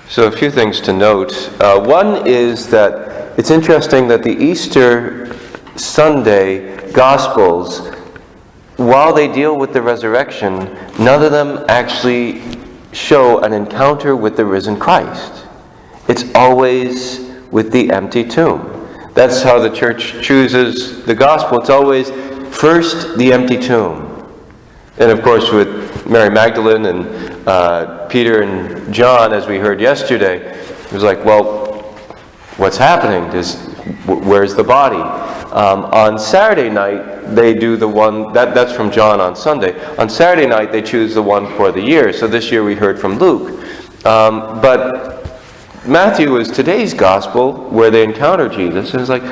So a few things to note. One is that it's interesting that the Easter Sunday Gospels, while they deal with the resurrection, none of them actually show an encounter with the risen Christ. It's always with the empty tomb. That's how the church chooses the gospel. It's always first the empty tomb. And of course with Mary Magdalene and Peter and John, as we heard yesterday, it was like, well, what's happening? Where's the body? On Saturday night, they do the one, that's from John on Sunday. On Saturday night, they choose the one for the year. So this year we heard from Luke. But Matthew is today's gospel where they encounter Jesus. And it's like,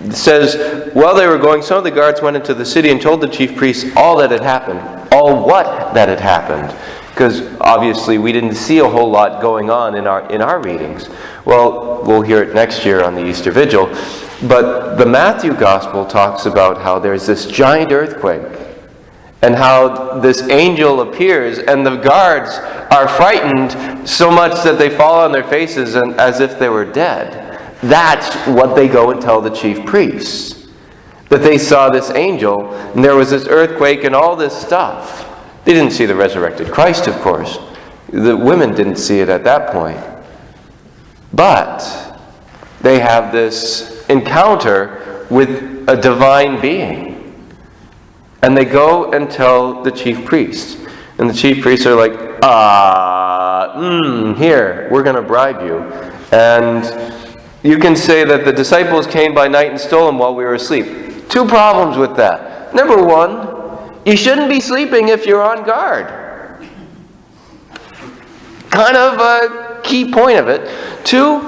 it says, while they were going, some of the guards went into the city and told the chief priests all that had happened. All what that had happened. Because obviously we didn't see a whole lot going on in our readings. Well, we'll hear it next year on the Easter Vigil. But the Matthew Gospel talks about how there's this giant earthquake and how this angel appears and the guards are frightened so much that they fall on their faces and as if they were dead. That's what they go and tell the chief priests. That they saw this angel and there was this earthquake and all this stuff. They didn't see the resurrected Christ, of course. The women didn't see it at that point. But they have this encounter with a divine being. And they go and tell the chief priests. And the chief priests are like, here, we're going to bribe you. And you can say that the disciples came by night and stole him while we were asleep. Two problems with that. Number one, you shouldn't be sleeping if you're on guard. Kind of a key point of it. Two,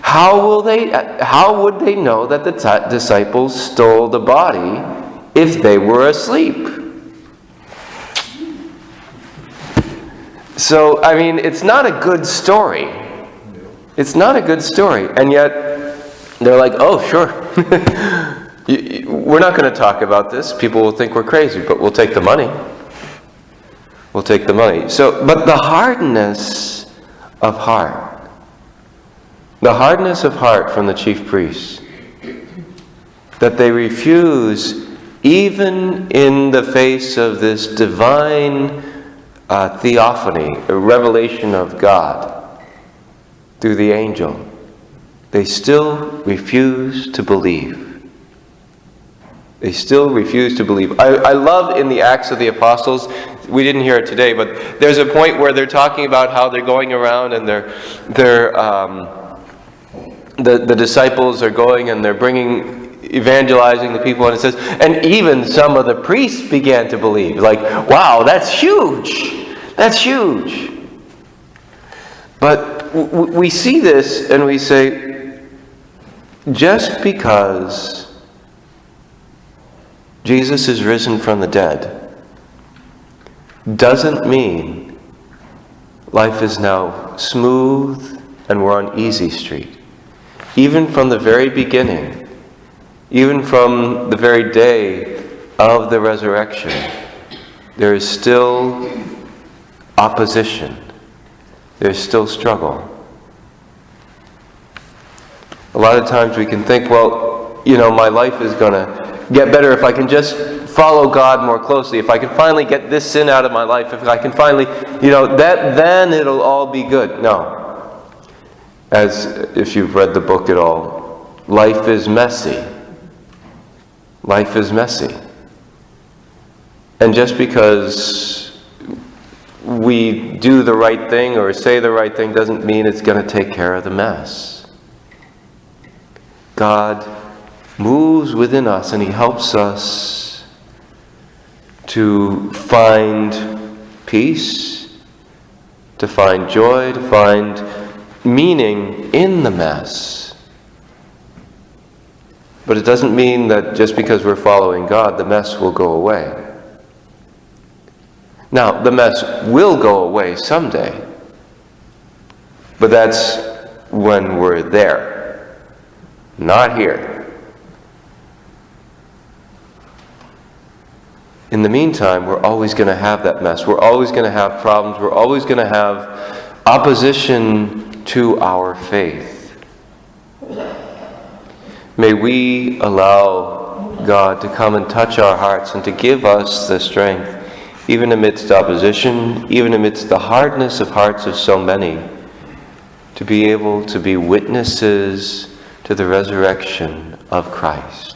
how would they know that the disciples stole the body if they were asleep? So, I mean, it's not a good story. It's not a good story. And yet, they're like, oh, sure. We're not going to talk about this. People will think we're crazy, but we'll take the money. We'll take the money. So, but the hardness of heart. The hardness of heart from the chief priests. That they refuse, even in the face of this divine theophany, a revelation of God through the angel. They still refuse to believe. They still refuse to believe. I love in the Acts of the Apostles, we didn't hear it today, but there's a point where they're talking about how they're going around and the disciples are going and they're evangelizing the people, and it says, and even some of the priests began to believe. Like, wow, that's huge. That's huge. But we see this and we say, just because Jesus is risen from the dead doesn't mean life is now smooth and we're on easy street. Even from the very beginning, even from the very day of the resurrection, there is still opposition. There's still struggle. A lot of times we can think, well, my life is going to get better if I can just follow God more closely. If I can finally get this sin out of my life, if I can finally, then it'll all be good. No. As if you've read the book at all, life is messy. Life is messy. And just because we do the right thing or say the right thing doesn't mean it's going to take care of the mess. God moves within us and He helps us to find peace, to find joy, to find meaning in the mess. But it doesn't mean that just because we're following God, the mess will go away. Now, the mess will go away someday, but that's when we're there, not here. In the meantime, we're always going to have that mess. We're always going to have problems. We're always going to have opposition to our faith. May we allow God to come and touch our hearts and to give us the strength, even amidst opposition, even amidst the hardness of hearts of so many, to be able to be witnesses to the resurrection of Christ.